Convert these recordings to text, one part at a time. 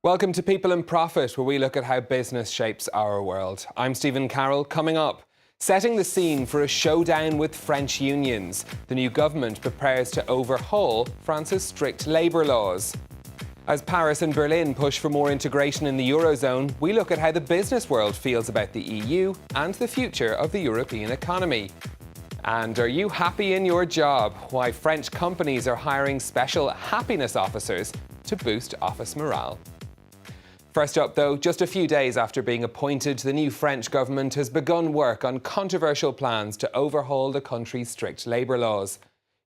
Welcome to People and Profit, where we look at how business shapes our world. I'm Stephen Carroll. Coming up, setting the scene for a showdown with French unions. The new government prepares to overhaul France's strict labour laws. As Paris and Berlin push for more integration in the eurozone, we look at how the business world feels about the EU and the future of the European economy. And are you happy in your job? Why French companies are hiring special happiness officers to boost office morale. First up, though, just a few days after being appointed, the new French government has begun work on controversial plans to overhaul the country's strict labour laws.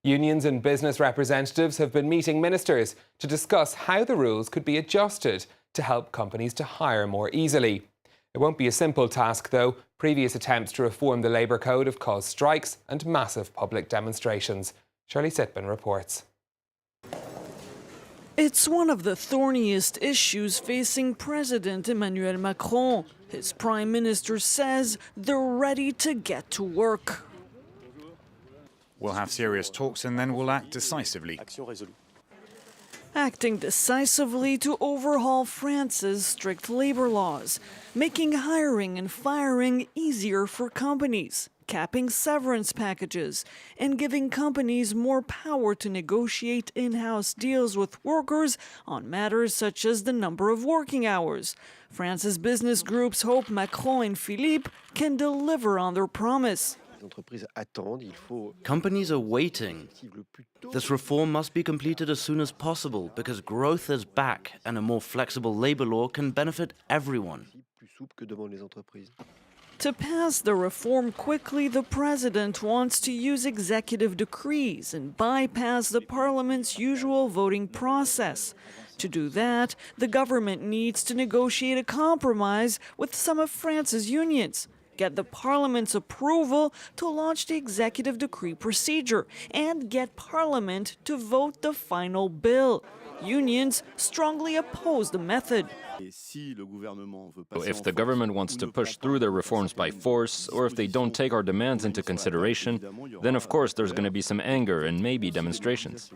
Unions and business representatives have been meeting ministers to discuss how the rules could be adjusted to help companies to hire more easily. It won't be a simple task, though. Previous attempts to reform the labour code have caused strikes and massive public demonstrations. Shirley Sitman reports. It's one of the thorniest issues facing President Emmanuel Macron. His prime minister says they're ready to get to work. We'll have serious talks and then we'll act decisively. Acting decisively to overhaul France's strict labor laws, making hiring and firing easier for companies, capping severance packages, and giving companies more power to negotiate in-house deals with workers on matters such as the number of working hours. France's business groups hope Macron and Philippe can deliver on their promise. Companies are waiting. This reform must be completed as soon as possible because growth is back and a more flexible labor law can benefit everyone. To pass the reform quickly, the president wants to use executive decrees and bypass the parliament's usual voting process. To do that, the government needs to negotiate a compromise with some of France's unions, get the parliament's approval to launch the executive decree procedure, and get parliament to vote the final bill. Unions strongly oppose the method. If the government wants to push through their reforms by force, or if they don't take our demands into consideration, then of course there's going to be some anger and maybe demonstrations.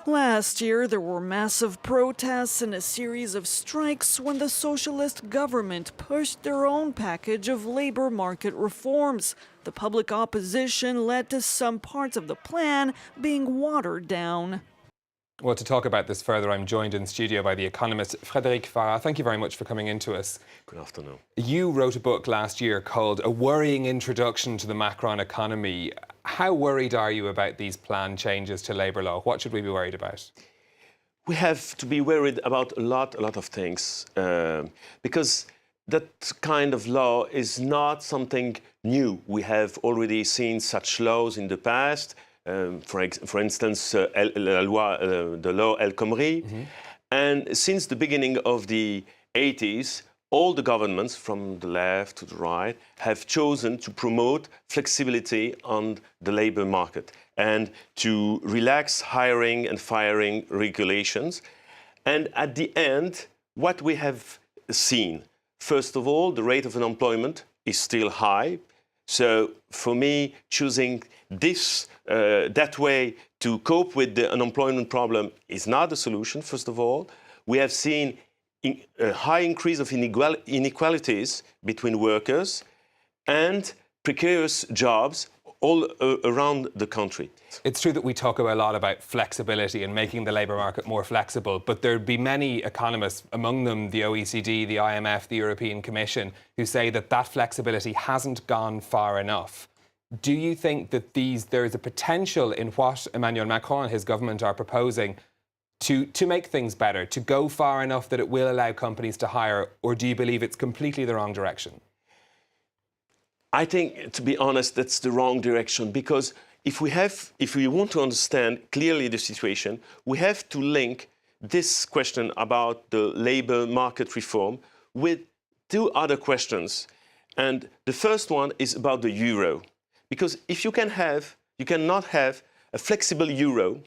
Last year, there were massive protests and a series of strikes when the socialist government pushed their own package of labor market reforms. The public opposition led to some parts of the plan being watered down. Well, to talk about this further, I'm joined in studio by the economist Frédéric Farah. Thank you very much for coming into us. Good afternoon. You wrote a book last year called A Worrying Introduction to the Macron Economy. How worried are you about these planned changes to labour law? What should we be worried about? We have to be worried about a lot of things because that kind of law is not something new. We have already seen such laws in the past. For instance, the law El Khomri. And since the beginning of the 80s, all the governments, from the left to the right, have chosen to promote flexibility on the labor market and to relax hiring and firing regulations. And at the end, what we have seen, first of all, the rate of unemployment is still high. So for me, choosing this that way to cope with the unemployment problem is not the solution, first of all. We have seen a high increase of inequalities between workers and precarious jobs all around the country. It's true that we talk a lot about flexibility and making the labour market more flexible, but there'd be many economists, among them the OECD, the IMF, the European Commission, who say that that flexibility hasn't gone far enough. Do you think that there is a potential in what Emmanuel Macron and his government are proposing to make things better, to go far enough that it will allow companies to hire, or do you believe it's completely the wrong direction? I think, to be honest, that's the wrong direction, because if we want to understand clearly the situation, we have to link this question about the labor market reform with two other questions. And the first one is about the euro. Because if you cannot have a flexible euro,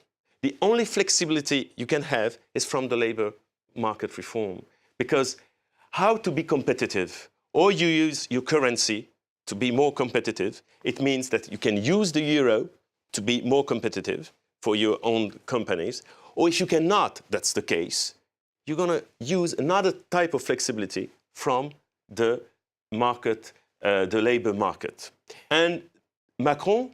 the only flexibility you can have is from the labor market reform. Because how to be competitive, or you use your currency to be more competitive, it means that you can use the euro to be more competitive for your own companies. Or if you cannot, that's the case, you're going to use another type of flexibility from the market, the labor market. And Macron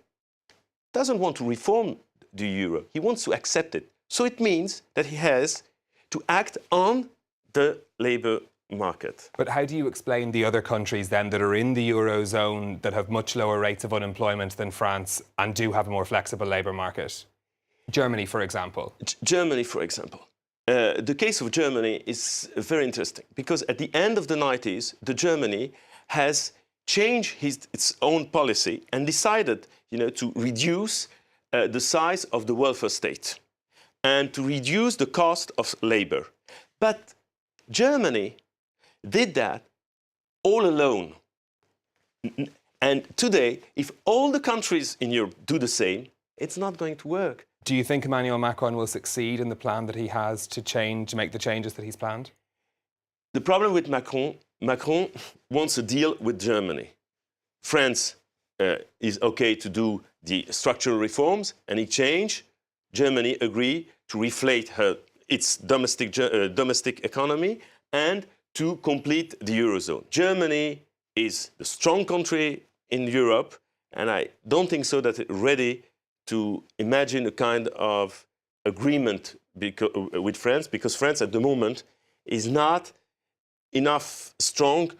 doesn't want to reform the euro. He wants to accept it. So it means that he has to act on the labor market. But how do you explain the other countries then that are in the eurozone that have much lower rates of unemployment than France and do have a more flexible labour market? Germany, for example. Germany, for example. The case of Germany is very interesting because at the end of the 90s, Germany has changed its own policy and decided, to reduce the size of the welfare state and to reduce the cost of labor. But Germany did that all alone. And today, if all the countries in Europe do the same, it's not going to work. Do you think Emmanuel Macron will succeed in the plan that he has to make the changes that he's planned? The problem with Macron wants a deal with Germany. France is okay to do the structural reforms, and in exchange, Germany agreed to reflate its domestic economy and to complete the eurozone. Germany is the strong country in Europe, and I don't think so that it's ready to imagine a kind of agreement with France, because France at the moment is not enough strong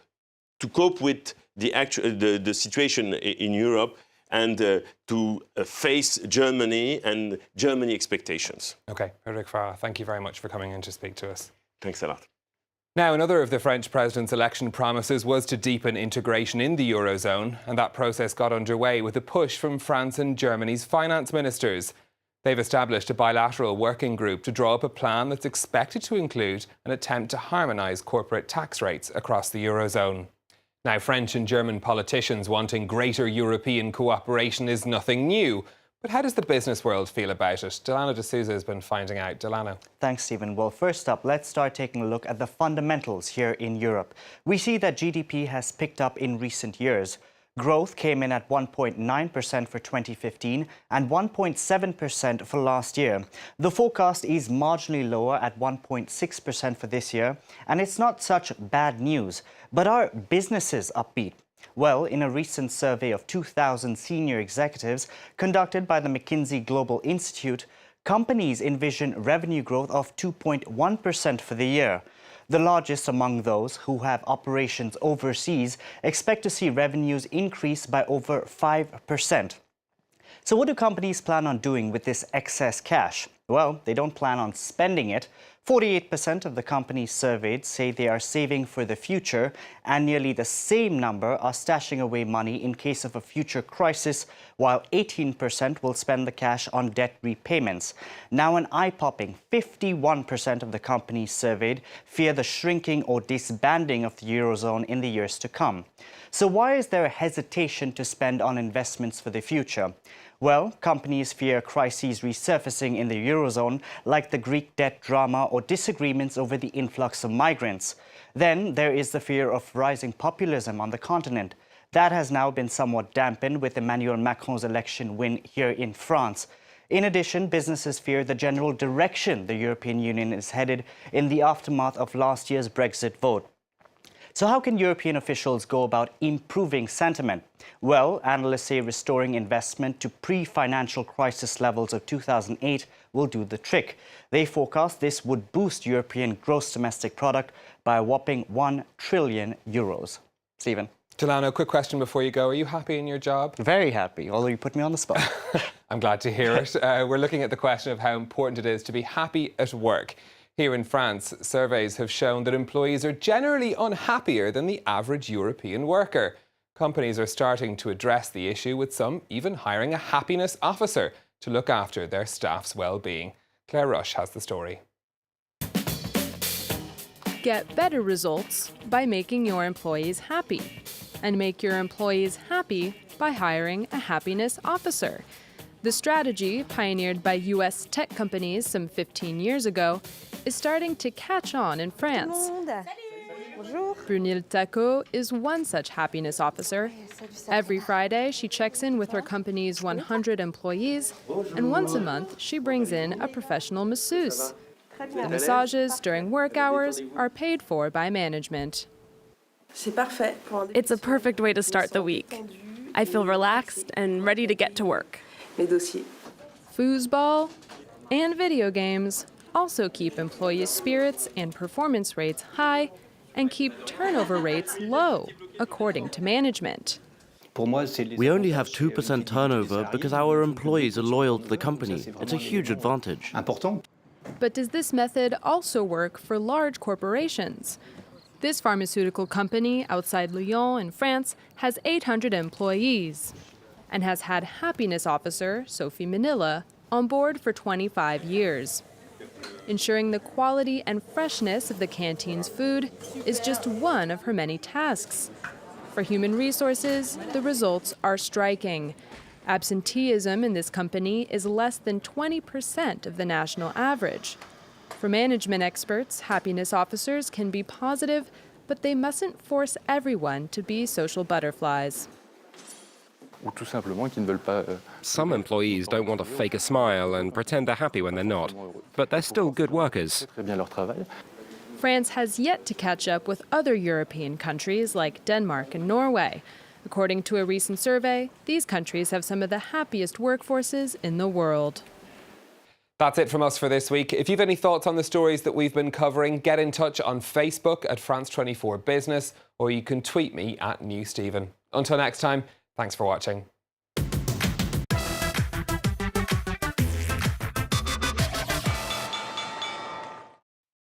to cope with the situation in Europe and to face Germany and Germany expectations. OK, Eric Farah, thank you very much for coming in to speak to us. Thanks a lot. Now, another of the French president's election promises was to deepen integration in the eurozone, and that process got underway with a push from France and Germany's finance ministers. They've established a bilateral working group to draw up a plan that's expected to include an attempt to harmonise corporate tax rates across the eurozone. Now, French and German politicians wanting greater European cooperation is nothing new. But how does the business world feel about it? Delano de Souza has been finding out. Delano. Thanks, Stephen. Well, first up, let's start taking a look at the fundamentals here in Europe. We see that GDP has picked up in recent years. Growth came in at 1.9% for 2015 and 1.7% for last year. The forecast is marginally lower at 1.6% for this year, and it's not such bad news. But are businesses upbeat? Well, in a recent survey of 2,000 senior executives conducted by the McKinsey Global Institute, companies envision revenue growth of 2.1% for the year. The largest among those who have operations overseas expect to see revenues increase by over 5%. So what do companies plan on doing with this excess cash? Well, they don't plan on spending it. 48% of the companies surveyed say they are saving for the future, and nearly the same number are stashing away money in case of a future crisis, while 18% will spend the cash on debt repayments. Now, an eye-popping 51% of the companies surveyed fear the shrinking or disbanding of the eurozone in the years to come. So why is there a hesitation to spend on investments for the future? Well, companies fear crises resurfacing in the eurozone, like the Greek debt drama or disagreements over the influx of migrants. Then there is the fear of rising populism on the continent. That has now been somewhat dampened with Emmanuel Macron's election win here in France. In addition, businesses fear the general direction the European Union is headed in the aftermath of last year's Brexit vote. So how can European officials go about improving sentiment? Well, analysts say restoring investment to pre-financial crisis levels of 2008 will do the trick. They forecast this would boost European gross domestic product by a whopping €1 trillion. Stephen. Delano, quick question before you go. Are you happy in your job? Very happy, although you put me on the spot. I'm glad to hear it. We're looking at the question of how important it is to be happy at work. Here in France, surveys have shown that employees are generally unhappier than the average European worker. Companies are starting to address the issue, with some even hiring a happiness officer to look after their staff's well-being. Claire Rush has the story. Get better results by making your employees happy. And make your employees happy by hiring a happiness officer. The strategy, pioneered by US tech companies some 15 years ago, is starting to catch on in France. Brunil Taco is one such happiness officer. Every Friday, she checks in with her company's 100 employees, and once a month, she brings in a professional masseuse. The massages during work hours are paid for by management. It's a perfect way to start the week. I feel relaxed and ready to get to work. Foosball and video games also keep employees' spirits and performance rates high and keep turnover rates low, according to management. We only have 2% turnover because our employees are loyal to the company. It's a huge advantage. But does this method also work for large corporations? This pharmaceutical company outside Lyon in France has 800 employees and has had happiness officer Sophie Manila on board for 25 years. Ensuring the quality and freshness of the canteen's food is just one of her many tasks. For human resources, the results are striking. Absenteeism in this company is less than 20% of the national average. For management experts, happiness officers can be positive, but they mustn't force everyone to be social butterflies. Some employees don't want to fake a smile and pretend they're happy when they're not, but they're still good workers. France has yet to catch up with other European countries like Denmark and Norway. According to a recent survey, these countries have some of the happiest workforces in the world. That's it from us for this week. If you've any thoughts on the stories that we've been covering, get in touch on Facebook at France24 Business, or you can tweet me at NewStephen. Until next time, thanks for watching.